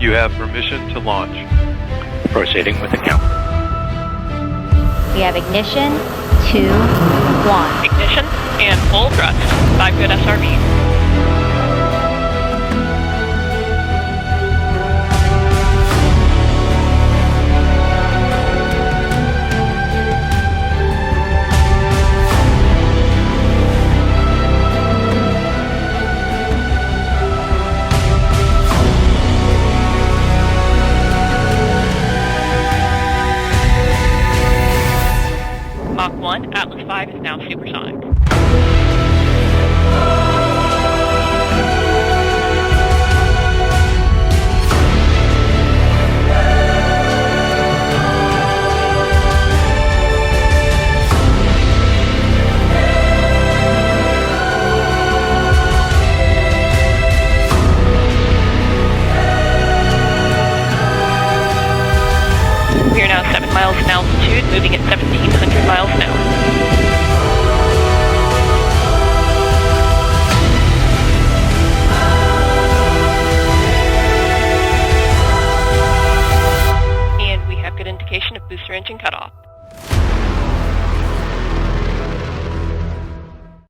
You have permission to launch. Proceeding with the count. We have ignition, 2, 1. Ignition and full thrust. 5 good SRBs. Mach 1, Atlas 5 is now supersonic. We are now 7 miles in altitude, moving at 1,700 miles an hour. And we have good indication of booster engine cutoff.